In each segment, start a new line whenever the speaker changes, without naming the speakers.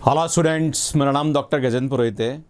Hello students, मेरा नाम doctor Gajendra पुरोहित है।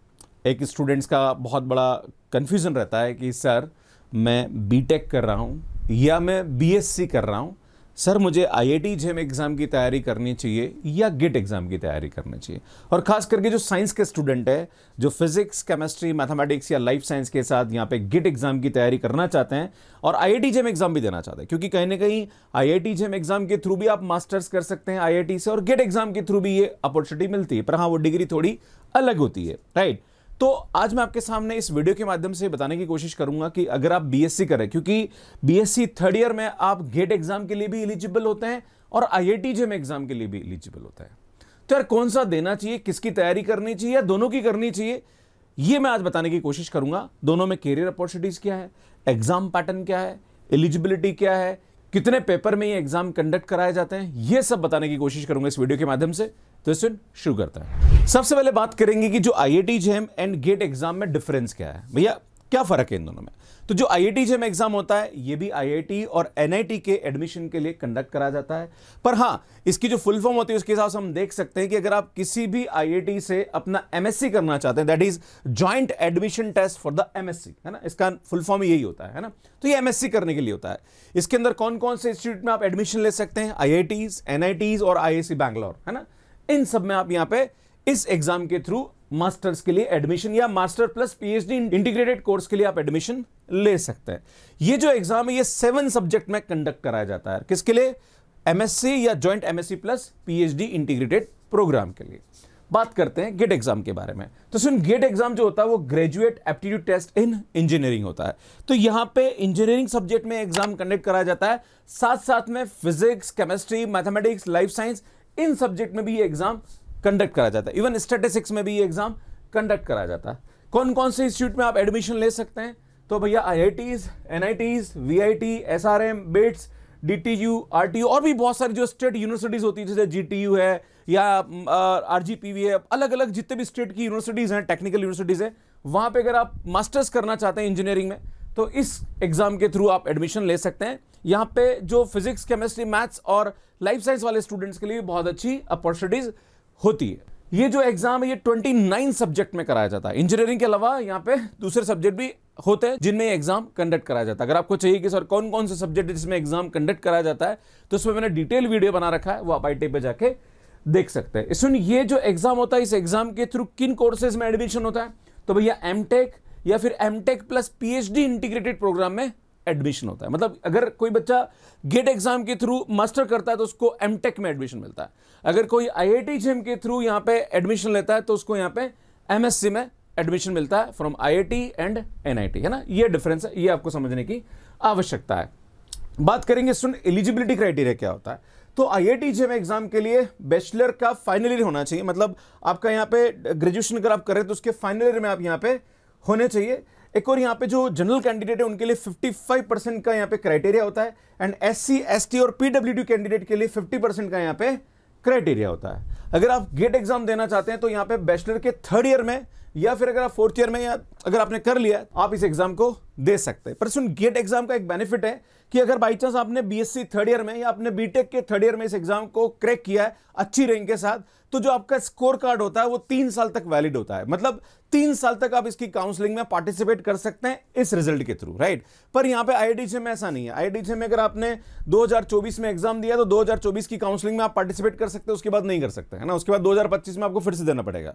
एक स्टूडेंट्स का बहुत बड़ा कन्फ्यूज़न रहता है कि सर मैं बीटेक कर रहा हूँ या मैं बीएससी कर रहा हूँ, सर मुझे आईआईटी जेईई एग्ज़ाम की तैयारी करनी चाहिए या गेट एग्ज़ाम की तैयारी करनी चाहिए। और ख़ास करके जो साइंस के स्टूडेंट है, जो फिजिक्स, केमिस्ट्री, मैथमेटिक्स या लाइफ साइंस के साथ यहाँ पे गेट एग्ज़ाम की तैयारी करना चाहते हैं और आईआईटी जेईई एग्ज़ाम भी देना चाहते हैं, क्योंकि कहीं ना कहीं आईआईटी जेईई एग्ज़ाम के थ्रू भी आप मास्टर्स कर सकते हैं आईआईटी से, और गेट एग्ज़ाम के थ्रू भी ये अपॉर्चुनिटी मिलती है, पर हाँ वो डिग्री थोड़ी अलग होती है, राइट। तो आज मैं आपके सामने इस वीडियो के माध्यम से बताने की कोशिश करूंगा कि अगर आप बीएससी करें, क्योंकि बीएससी थर्ड ईयर में आप गेट एग्जाम के लिए भी एलिजिबल होते हैं और आईआईटी जेईई एग्जाम के लिए भी एलिजिबल होते हैं, तो यार कौन सा देना चाहिए, किसकी तैयारी करनी चाहिए या दोनों की करनी चाहिए, ये मैं आज बताने की कोशिश करूंगा। दोनों में कैरियर अपॉर्चुनिटीज क्या है, एग्जाम पैटर्न क्या है, एलिजिबिलिटी क्या है, कितने पेपर में ये एग्जाम कंडक्ट कराए जाते हैं, ये सब बताने की कोशिश करूंगा इस वीडियो के माध्यम से। तो इसमें शुरू करता है। सबसे पहले बात करेंगे कि जो IIT JEE and GATE exam में डिफरेंस क्या है, भैया क्या फर्क है इन दोनों में। तो जो आईआईटी जेईई एग्जाम होता है ये भी आईआईटी और एनआईटी के एडमिशन के लिए कंडक्ट कराया जाता है, पर हाँ इसकी जो फुल फॉर्म होती है उसके हिसाब से हम देख सकते हैं कि अगर आप किसी भी आईआईटी से अपना एमएससी करना चाहते हैं, that is joint admission test for the MSc, है ना, इसका फुल फॉर्म यही होता है ना। तो ये एमएससी करने के लिए होता है। इसके अंदर कौन कौन से इंस्टीट्यूट में आप एडमिशन ले सकते हैं, आईआईटीज, एनआईटीज और आईआईसी बैंगलोर, है ना, इन सब में आप यहां पे इस एग्जाम के थ्रू मास्टर्स के लिए एडमिशन या master plus PhD integrated course के लिए आप एडमिशन ले सकते हैं। ये जो एग्जाम है ये 7 सब्जेक्ट में कंडक्ट कराया जाता है, किसके लिए, एमएससी या joint MSc plus PhD integrated programme के लिए। बात करते हैं गेट एग्जाम के बारे में। तो सुन, गेट एग्जाम जो होता है वो graduate aptitude test in engineering होता है। तो यहां पे इंजीनियरिंग सब्जेक्ट में एग्जाम कंडक्ट कराया जाता है, साथ साथ में physics, chemistry, mathematics, life science, इन सब्जेक्ट में भी ये एग्जाम कंडक्ट कराया जाता है। इवन स्टैटिस्टिक्स में भी ये एग्जाम कंडक्ट कराया जाता है। कौन कौन से इंस्टीट्यूट में आप एडमिशन ले सकते हैं, तो भैया IITs, NITs, VIT, SRM, bits, DTU, RTU और भी बहुत सारी जो स्टेट यूनिवर्सिटीज होती है, जैसे जीटीयू है या आरजीपीवी है, अलग अलग जितने भी स्टेट की यूनिवर्सिटीज हैं, टेक्निकल यूनिवर्सिटीज है, वहां पे अगर आप मास्टर्स करना चाहते हैं इंजीनियरिंग में तो इस एग्जाम के थ्रू आप एडमिशन ले सकते हैं। यहां पे जो फिजिक्स, केमिस्ट्री, मैथ्स और लाइफ साइंस वाले स्टूडेंट्स के लिए बहुत अच्छी अपॉर्चुनिटीज होती है। ये जो एग्जाम है ये 29 सब्जेक्ट में कराया जाता है। इंजीनियरिंग के अलावा यहाँ पे दूसरे सब्जेक्ट भी होते हैं जिनमें एग्जाम कंडक्ट कराया जाता है। अगर आपको चाहिए कि सर कौन कौन से सब्जेक्ट जिसमें एग्जाम कंडक्ट कराया जाता है, तो उसमें मैंने डिटेल वीडियो बना रखा है, वो आप आईटी पे जाके देख सकते हैं। इसमें ये जो एग्जाम होता है, इस एग्जाम के थ्रू किन कोर्सेज में एडमिशन होता है, तो भैया एमटेक या फिर MTech plus PhD integrated programme में एडमिशन होता है। मतलब अगर कोई बच्चा गेट एग्जाम के थ्रू मास्टर करता है तो उसको एमटेक में एडमिशन मिलता है। अगर कोई आईआईटी जेईई के थ्रू यहां पे एडमिशन लेता है तो उसको यहां पे एमएससी में एडमिशन मिलता है फ्रॉम आईआईटी एंड एनआईटी, है ना। ये डिफरेंस है, ये आपको समझने की आवश्यकता है। बात करेंगे सुन एलिजिबिलिटी क्राइटेरिया क्या होता है। तो आईआईटी जेईई एग्जाम के लिए बैचलर का फाइनल ईयर होना चाहिए, मतलब आपका यहाँ पे ग्रेजुएशन अगर आप करें तो उसके फाइनल ईयर में आप यहाँ पे होने चाहिए। एक और यहाँ पे जो जनरल कैंडिडेट है उनके लिए 55% का यहाँ पे क्राइटेरिया होता है, एंड एससी, एसटी और पीडब्ल्यूडी कैंडिडेट के लिए 50% का यहाँ पे क्राइटेरिया होता है। अगर आप गेट एग्जाम देना चाहते हैं तो यहाँ पे बैचलर के थर्ड ईयर में या फिर अगर आप फोर्थ ईयर में या अगर आपने कर लिया आप इस एग्जाम को दे सकते हैं। पर सुन, गेट एग्जाम का एक बेनिफिट है कि अगर बाई चांस आपने बीएससी थर्ड ईयर में या आपने बीटेक के थर्ड ईयर में इस एग्जाम को क्रैक किया है अच्छी रैंक के साथ, तो जो आपका स्कोर कार्ड होता है वो 3 साल तक वैलिड होता है। मतलब 3 साल तक आप इसकी काउंसलिंग में पार्टिसिपेट कर सकते हैं इस रिजल्ट के थ्रू, राइट। पर यहां पे आईआईटी जेईई में ऐसा नहीं है। आईआईटी जेईई में अगर आपने 2024 में एग्जाम दिया तो 2024 की काउंसलिंग में आप पार्टिसिपेट कर सकते हैं, उसके बाद नहीं कर सकते, है ना। उसके बाद 2025 में आपको फिर से देना पड़ेगा।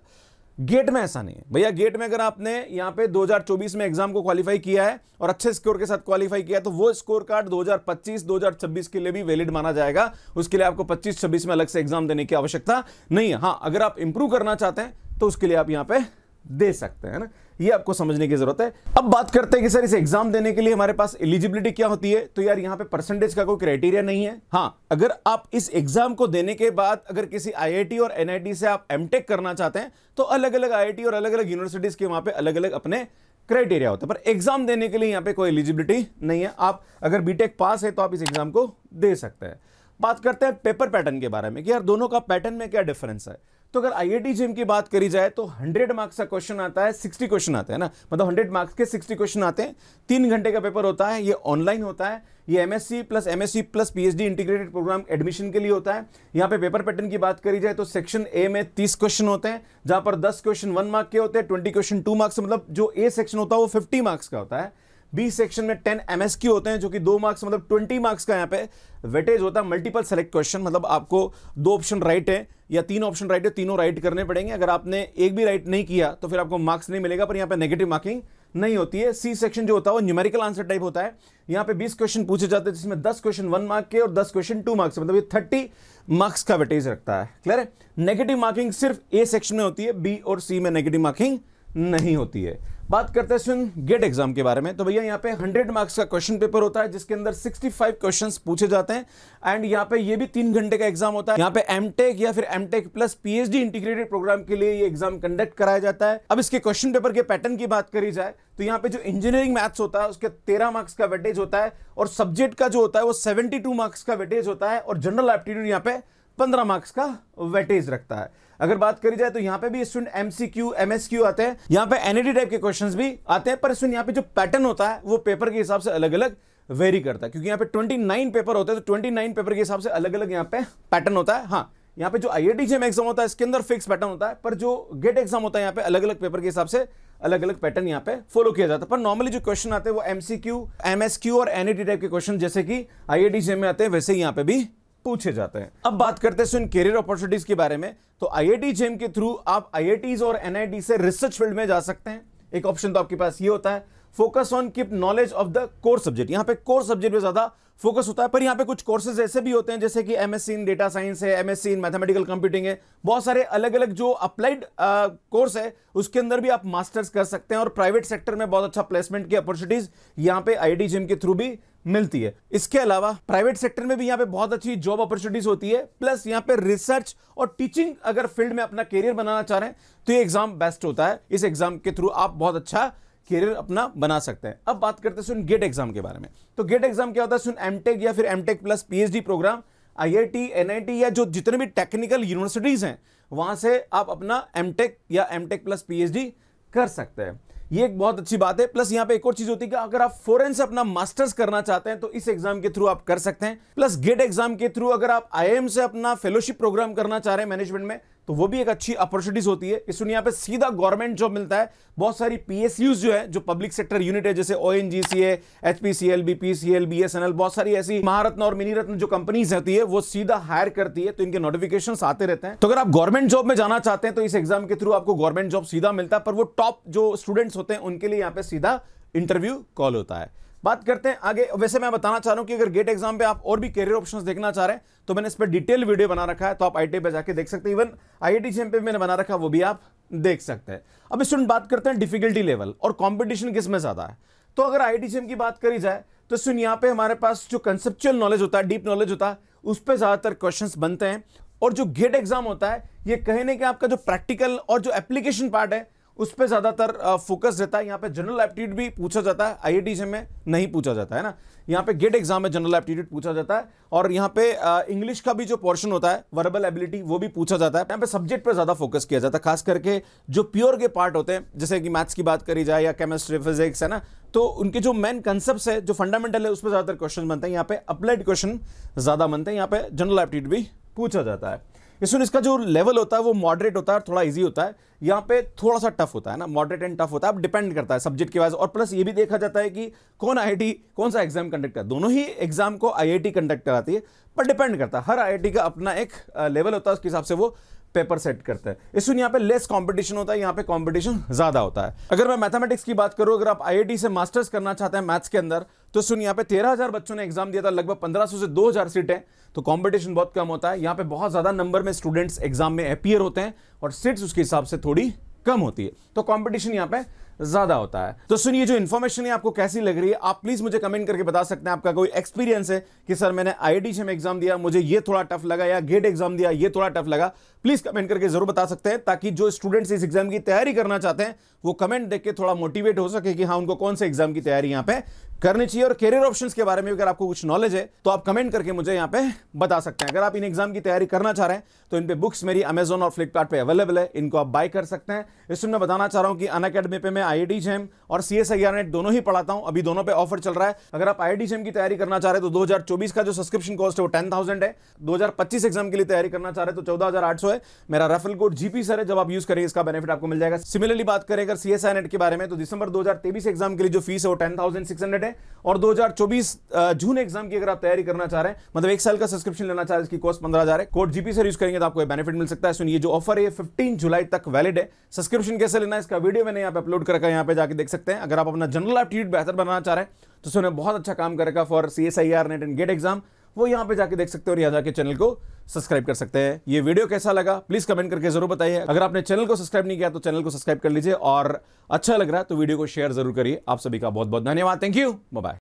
गेट में ऐसा नहीं है भैया। गेट में अगर आपने यहां पे 2024 में एग्जाम को क्वालिफाई किया है और अच्छे स्कोर के साथ क्वालिफाई किया तो वो स्कोर कार्ड 2025, 2026 के लिए भी वैलिड माना जाएगा। उसके लिए आपको 25-26 में अलग से एग्जाम देने की आवश्यकता नहीं है। हां, अगर आप इंप्रूव करना चाहते हैं तो उसके लिए आप यहां पे दे सकते हैं ना। ये आपको समझने की जरूरत है। अब बात करते हैं कि सर इस एग्जाम देने के लिए हमारे पास एलिजिबिलिटी क्या होती है। तो यार यहाँ पे परसेंटेज का कोई क्राइटेरिया नहीं है। हाँ, अगर आप इस एग्जाम को देने के बाद अगर किसी आईआईटी और एनआईटी से आप एमटेक करना चाहते हैं तो अलग अलग आईआईटी और अलग अलग यूनिवर्सिटीज के वहां पे अलग अलग अपने क्राइटेरिया होते हैं, पर एग्जाम देने के लिए यहाँ पे कोई एलिजिबिलिटी नहीं है। आप अगर बीटेक पास है तो आप इस एग्जाम को दे सकते हैं। बात करते हैं पेपर पैटर्न के बारे में कि यार दोनों का पैटर्न में क्या डिफरेंस है। तो अगर IIT JEM की बात करी जाए तो 100 मार्क्स का क्वेश्चन आता है, 60 क्वेश्चन आते हैं ना, मतलब 100 मार्क्स के 60 क्वेश्चन आते हैं। 3 घंटे का पेपर होता है, ये ऑनलाइन होता है, ये MSc plus MSc plus PhD integrated programme admission के लिए होता है। यहाँ पे पेपर पैटर्न की बात करी जाए तो सेक्शन ए में 30 क्वेश्चन होते हैं, जहां पर 10 क्वेश्चन 1 मार्क के होते हैं, 20 क्वेश्चन 2 मार्क्स, मतलब जो ए सेक्शन होता है वो 50 मार्क्स का होता है। बी सेक्शन में 10 MSQ होते हैं जो कि 2 मार्क्स, मतलब 20 मार्क्स का यहाँ पे वेटेज होता है। मल्टीपल सेलेक्ट क्वेश्चन, मतलब आपको 2 ऑप्शन राइट है या 3 ऑप्शन राइट है, तीनों राइट करने पड़ेंगे। अगर आपने एक भी राइट नहीं किया तो फिर आपको मार्क्स नहीं मिलेगा, पर यहाँ पे नेगेटिव मार्किंग नहीं होती है। सी सेक्शन जो होता है वो न्यूमेरिकल आंसर टाइप होता है। यहाँ पे 20 क्वेश्चन पूछे जाते हैं, जिसमें 10 क्वेश्चन 1 मार्क के और 10 क्वेश्चन 2 मार्क्स, मतलब ये 30 मार्क्स का वेटेज रखता है। क्लियर है? नेगेटिव मार्किंग सिर्फ ए सेक्शन में होती है, बी और सी में नेगेटिव मार्किंग नहीं होती है। बात करते हैं सुन गेट एग्जाम के बारे में। तो भैया यहाँ पे 100 मार्क्स का क्वेश्चन पेपर होता है, जिसके अंदर 65 क्वेश्चंस पूछे जाते हैं। एंड यहाँ पे ये भी 3 घंटे का एग्जाम होता है। यहाँ पे एमटेक या फिर MTech plus PhD integrated programme के लिए ये एग्जाम कंडक्ट कराया जाता है। अब इसके क्वेश्चन पेपर के पैटर्न की बात करी जाए तो यहाँ पे जो इंजीनियरिंग मैथ्स होता है उसके 13 मार्क्स का वेटेज होता है, और सब्जेक्ट का जो होता है वो 72 मार्क्स का वेटेज होता है, और जनरल एप्टीट्यूड यहाँ पे 15 मार्क्स का वेटेज रखता है। अगर बात करी जाए तो यहां पे भी स्टूडेंट MCQ MSQ आते हैं, यहां पे NAD टाइप के क्वेश्चंस भी आते हैं, पर स्टूडेंट यहां पे जो पैटर्न होता है वो पेपर के हिसाब से अलग अलग वेरी करता है, क्योंकि यहां पे 29 पेपर होते हैं, तो 29 पेपर के हिसाब से अलग अलग यहां पे पैटर्न होता है। हाँ, यहां पे जो IIT JEM एग्जाम होता है इसके अंदर फिक्स पैटर्न होता है, पर जो गेट एग्जाम होता है यहां पे अलग अलग पेपर के हिसाब से अलग अलग पैटर्न यहां पे फॉलो किया जाता है। पर नॉर्मली जो क्वेश्चन आते हैं वो MCQ MSQ और NAD टाइप के क्वेश्चन जैसे कि IIT JEM में आते हैं, वैसे ही यहां पे भी पूछे जाते हैं। अब बात करते हैं इन कैरियर अपॉर्चुनिटीज के बारे में। तो IIT JEM के थ्रू आप IITs और NIT से रिसर्च फील्ड में जा सकते हैं। एक ऑप्शन तो आपके पास ये होता है, focus on keep knowledge of the core subject. यहां पे कोर सब्जेक्ट पे ज्यादा फोकस होता है, पर यहां पे कुछ कोर्सेज ऐसे भी होते हैं जैसे कि MSc इन डेटा साइंस है, MSc इन मैथमेटिकल कंप्यूटिंग है, बहुत सारे अलग अलग जो अप्लाइड कोर्स है उसके अंदर भी आप मास्टर्स कर सकते हैं, और प्राइवेट सेक्टर में बहुत अच्छा प्लेसमेंट की अपॉर्चुनिटीज यहां पे IIT JEM के थ्रू भी मिलती है। इसके अलावा प्राइवेट सेक्टर में भी यहां पे बहुत अच्छी जॉब अपॉर्चुनिटीज होती है, प्लस यहां पे रिसर्च और टीचिंग अगर फील्ड में अपना कैरियर बनाना चाह रहे हैं तो ये एग्जाम बेस्ट होता है। इस एग्जाम के थ्रू आप बहुत अच्छा कैरियर अपना बना सकते हैं। अब बात करते हैं गेट एग्जाम के बारे में। तो गेट एग्जाम क्या होता है? एमटेक या फिर MTech plus PhD programme IIT NIT या जो जितने भी टेक्निकल यूनिवर्सिटीज हैं वहां से आप अपना एमटेक या एमटेक प्लस PhD कर सकते हैं। ये एक बहुत अच्छी बात है। प्लस यहां पे एक और चीज होती है कि अगर आप फॉरेन से अपना मास्टर्स करना चाहते हैं तो इस एग्जाम के थ्रू आप कर सकते हैं। प्लस गेट एग्जाम के थ्रू अगर आप IIM से अपना फेलोशिप प्रोग्राम करना चाह रहे हैं मैनेजमेंट में, तो वो भी एक अच्छी अपॉर्चुनिटीज होती है। इसमें यहां पे सीधा गवर्नमेंट जॉब मिलता है। बहुत सारी PSUs जो है, जो पब्लिक सेक्टर यूनिट है, जैसे ONGC है, HPCL, BPCL, BSNL, बहुत सारी ऐसी महारत्न और मिनी रत्न जो कंपनीज होती है वो सीधा हायर करती है, तो इनके नोटिफिकेशंस आते रहते हैं। तो अगर आप गवर्नमेंट जॉब में जाना चाहते हैं तो इस एग्जाम के थ्रू आपको गवर्नमेंट जॉब सीधा मिलता है, पर वो टॉप जो स्टूडेंट्स होते हैं उनके लिए यहां पे सीधा इंटरव्यू कॉल होता है। बात करते हैं आगे। वैसे मैं बताना चाह रहा हूं कि अगर गेट एग्जाम पे आप और भी कैरियर ऑप्शंस देखना चाह रहे हैं तो मैंने इस पर डिटेल वीडियो बना रखा है, तो आप IIT पे जाके देख सकते हैं। इवन IIT JEM पे मैंने बना रखा, वो भी आप देख सकते हैं। अब स्टूडेंट बात करते हैं डिफिकल्टी लेवल और कंपटीशन किस में ज्यादा है। तो अगर IIT JEM की बात करी जाए तो सुन, यहाँ पे हमारे पास जो कंसेप्चुअल नॉलेज होता है, डीप नॉलेज होता है, उस पर ज्यादातर क्वेश्चंस बनते हैं। और जो गेट एग्जाम होता है ये कहने के आपका जो प्रैक्टिकल और जो एप्लीकेशन पार्ट है उस पर ज्यादातर फोकस रहता है। यहाँ पे जनरल एप्टीट्यूड भी पूछा जाता है, IIT JEM में नहीं पूछा जाता है ना। यहाँ पे गेट एग्जाम में जनरल एप्टीट्यूड पूछा जाता है, और यहाँ पे इंग्लिश का भी जो पोर्शन होता है, वर्बल एबिलिटी, वो भी पूछा जाता है। यहाँ पे सब्जेक्ट पे ज्यादा फोकस किया जाता है, खास करके जो प्योर के पार्ट होते हैं, जैसे कि मैथ्स की बात करी जाए या केमिस्ट्री फिजिक्स है ना, तो उनके जो मेन कंसेप्ट है, जो फंडामेंटल है, उस पर ज्यादातर क्वेश्चन बनते हैं। यहाँ पे अप्लाइड क्वेश्चन ज्यादा बनते हैं, यहाँ पे जनरल एप्टीट्यूड भी पूछा जाता है। इसका जो लेवल होता है वो मॉडरेट होता है, थोड़ा इजी होता है। यहाँ पे थोड़ा सा टफ होता है ना, मॉडरेट एंड टफ होता है, अब डिपेंड करता है सब्जेक्ट के वाइज। और प्लस ये भी देखा जाता है कि कौन IIT कौन सा एग्जाम कंडक्ट करता है। दोनों ही एग्जाम को IIT कंडक्ट कराती है, पर डिपेंड करता है, हर IIT का अपना एक लेवल होता है, उसके हिसाब से वो पेपर सेट करते हैं। इसमें यहाँ पे लेस कंपटीशन होता है, यहाँ पे कंपटीशन ज्यादा होता है। अगर मैं मैथमेटिक्स की बात करूं, अगर आप IIT से मास्टर्स करना चाहते हैं मैथ्स के अंदर, तो सुन, यहाँ पे 13,000 बच्चों ने एग्जाम दिया था, लगभग 1500 से 2000 सीटें, तो कंपटीशन बहुत कम होता है। यहाँ पे बहुत ज्यादा नंबर में स्टूडेंट्स एग्जाम में अपीयर होते हैं और सीट्स उसके हिसाब से थोड़ी कम होती है, तो कंपटीशन यहाँ पे ज्यादा होता है। तो सुनिए, जो इन्फॉर्मेशन है आपको कैसी लग रही है, आप प्लीज मुझे कमेंट करके बता सकते हैं। आपका कोई एक्सपीरियंस है कि सर मैंने IIT JEM एग्जाम दिया, मुझे ये थोड़ा टफ लगा, या गेट एग्जाम दिया, ये थोड़ा टफ लगा, प्लीज कमेंट करके जरूर बता सकते हैं, ताकि जो स्टूडेंट्स इस एग्जाम की तैयारी करना चाहते हैं वो कमेंट देख के थोड़ा मोटिवेट हो सके कि हाँ उनको कौन से एग्जाम की तैयारी यहां पे करनी चाहिए। और कैरियर ऑप्शंस के बारे में अगर आपको कुछ नॉलेज है तो आप कमेंट करके मुझे यहां पे बता सकते हैं। अगर आप इन एग्जाम की तैयारी करना चाह रहे हैं तो इन पे बुक्स मेरी Amazon और Flipkart पे अवेलेबल है, इनको आप बाय कर सकते हैं। इसमें मैं बताना चाह रहा हूं कि अनअकैडमी पे मैं IIT JEM और CSIR नेट दोनों ही पढ़ाता हूं। अभी दोनों पे ऑफर चल रहा है। अगर आप IIT JEM की तैयारी करना चाह रहे हैं तो 2024 का जो सब्सक्रिप्शन कॉस्ट है वो 10,000 है। 2025 एग्जाम के लिए तैयारी करना चाह रहे हैं तो 14,800 है। मेरा रेफरल कोड GP सर है, जब आप यूज करेंगे इसका बेनिफिट आपको मिल जाएगा। सिमिलरली बात करें अगर CSI नेट के बारे में तो दिसंबर 2023 एग्जाम के लिए जो फीस है वो 10,600 है, और 2024 जून एग्जाम की अगर आप तैयारी करना चाह रहे हैं, मतलब 1 साल का सब्सक्रिप्शन लेना चाह रहे हैं, इसकी कॉस्ट 15,000 है। कोड GP सर यूज करेंगे तो आपको बेनिफिट मिल सकता है। सुनिए, जो ऑफर है 15 जुलाई तक वैलिड है। सब्सक्रिप्शन कैसे लेना है इसका वीडियो मैंने यहाँ पे अपलोड करके यहाँ पे जाके देख सकते हैं। अगर आप अपना जनरल एप्टीट्यूड बेहतर बनाना चाह रहे हैं तो उसमें बहुत अच्छा काम करेगा for CSIR NET and GATE exam, वो यहां पे जाके देख सकते हो और यहां जाके चैनल को सब्सक्राइब कर सकते हैं। ये वीडियो कैसा लगा प्लीज कमेंट करके जरूर बताइए। अगर आपने चैनल को सब्सक्राइब नहीं किया तो चैनल को सब्सक्राइब कर लीजिए, और अच्छा लग रहा है तो वीडियो को शेयर जरूर करिए। आप सभी का बहुत बहुत धन्यवाद। Thank you, bye bye.